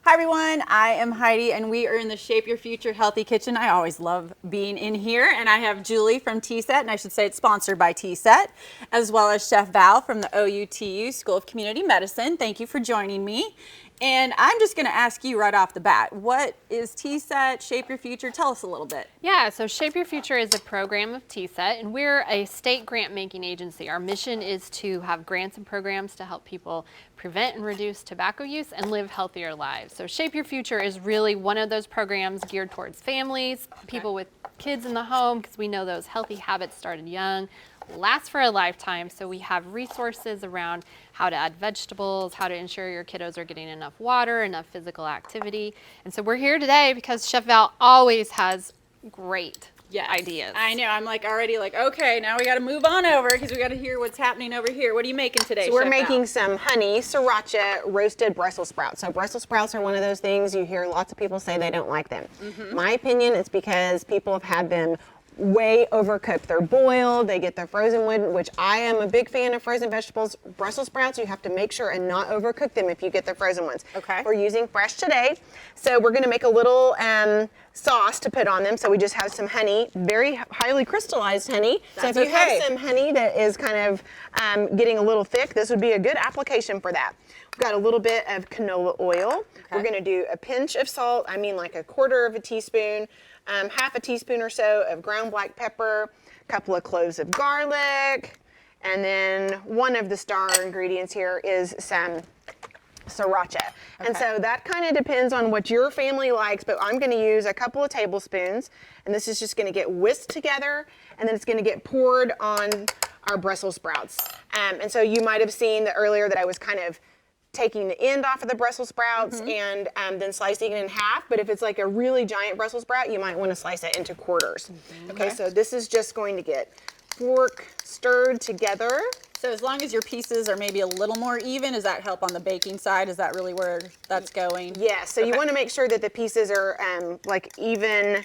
Hi everyone, I am Heidi and we are in the Shape Your Future Healthy Kitchen. I always love being in here, and I have Julie from T-Set, and I should say it's sponsored by T-Set, as well as Chef Val from the OUTU School of Community Medicine. Thank you for joining me. And I'm just going to ask you right off the bat, what is T-Set, Shape Your Future? Tell us a little bit. Yeah, so Shape Your Future is a program of T-Set, and we're a state grant making agency. Our mission is to have grants and programs to help people prevent and reduce tobacco use and live healthier lives. So Shape Your Future is really one of those programs geared towards families, people with kids in the home, because we know those healthy habits started young, last for a lifetime. So we have resources around how to add vegetables, how to ensure your kiddos are getting enough water, enough physical activity. And so we're here today because Chef Val always has great ideas. I know, I'm like already like, okay, now we got to move on over because we got to hear what's happening over here. What are you making today, So we're Chef making Val? some honey sriracha roasted Brussels sprouts. So Brussels sprouts are one of those things you hear lots of people say they don't like them. My opinion is because people have had them way overcooked. They're boiled, they get their frozen one, which I am a big fan of frozen vegetables. Brussels sprouts, you have to make sure and not overcook them if you get the frozen ones. Okay. We're using fresh today. So we're gonna make a little sauce to put on them. So we just have some honey, very highly crystallized honey. That's so if you okay. have some honey that is kind of getting a little thick, this would be a good application for that. We've got a little bit of canola oil. We're gonna do a pinch of salt, I mean like a quarter of a teaspoon, half a teaspoon or so of ground black pepper, a couple of cloves of garlic, and then one of the star ingredients here is some sriracha. And so that kind of depends on what your family likes, but I'm going to use a couple of tablespoons, and this is just going to get whisked together, and then it's going to get poured on our Brussels sprouts. And so you might have seen that earlier that I was kind of taking the end off of the Brussels sprouts and then slicing it in half. But if it's like a really giant Brussels sprout, you might want to slice it into quarters. Okay, so this is just going to get stirred together. So as long as your pieces are maybe a little more even, does that help on the baking side? Is that really where that's going? Yeah, so you want to make sure that the pieces are like even,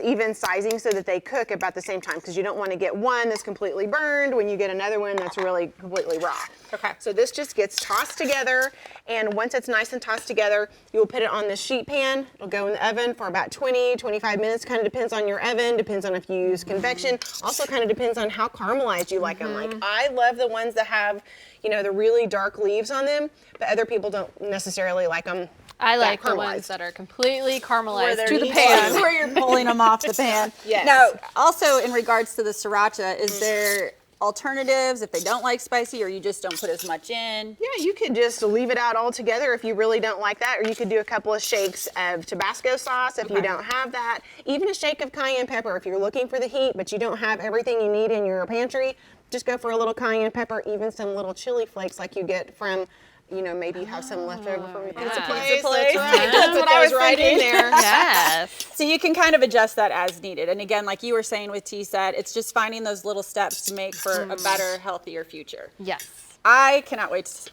even sizing so that they cook about the same time, because you don't want to get one that's completely burned when you get another one that's really completely raw. Okay. So this just gets tossed together, and once it's nice and tossed together, you will put it on this sheet pan. It'll go in the oven for about 20, 25 minutes. Kind of depends on your oven, depends on if you use convection. Also kind of depends on how caramelized you like them. Like I love the ones that have, you know, the really dark leaves on them, but other people don't necessarily like them. I like the ones that are completely caramelized to the neat pan. where you're pulling them off the pan. Yes. Now, also in regards to the sriracha, is there alternatives if they don't like spicy, or you just don't put as much in? Yeah, you could just leave it out altogether if you really don't like that, or you could do a couple of shakes of Tabasco sauce if you don't have that. Even a shake of cayenne pepper if you're looking for the heat, but you don't have everything you need in your pantry. Just go for a little cayenne pepper, even some little chili flakes like you get from, you know, maybe you have some left over from your pizza place. Pizza place. That's right. That's what I was right in there. Yes. So you can kind of adjust that as needed. And again, like you were saying with T-Set, it's just finding those little steps to make for a better, healthier future. Yes. I cannot wait to,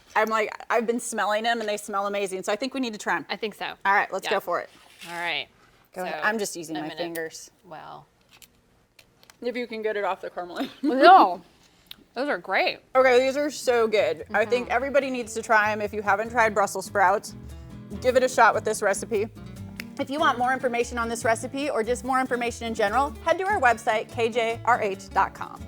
I've been smelling them and they smell amazing. So I think we need to try them. I think so. All right, let's go for it. All right. Go ahead. I'm just using my fingers. Well. If you can get it off the caramel. No. Those are great. Okay, these are so good. I think everybody needs to try them. If you haven't tried Brussels sprouts, give it a shot with this recipe. If you want more information on this recipe or just more information in general, head to our website, kjrh.com.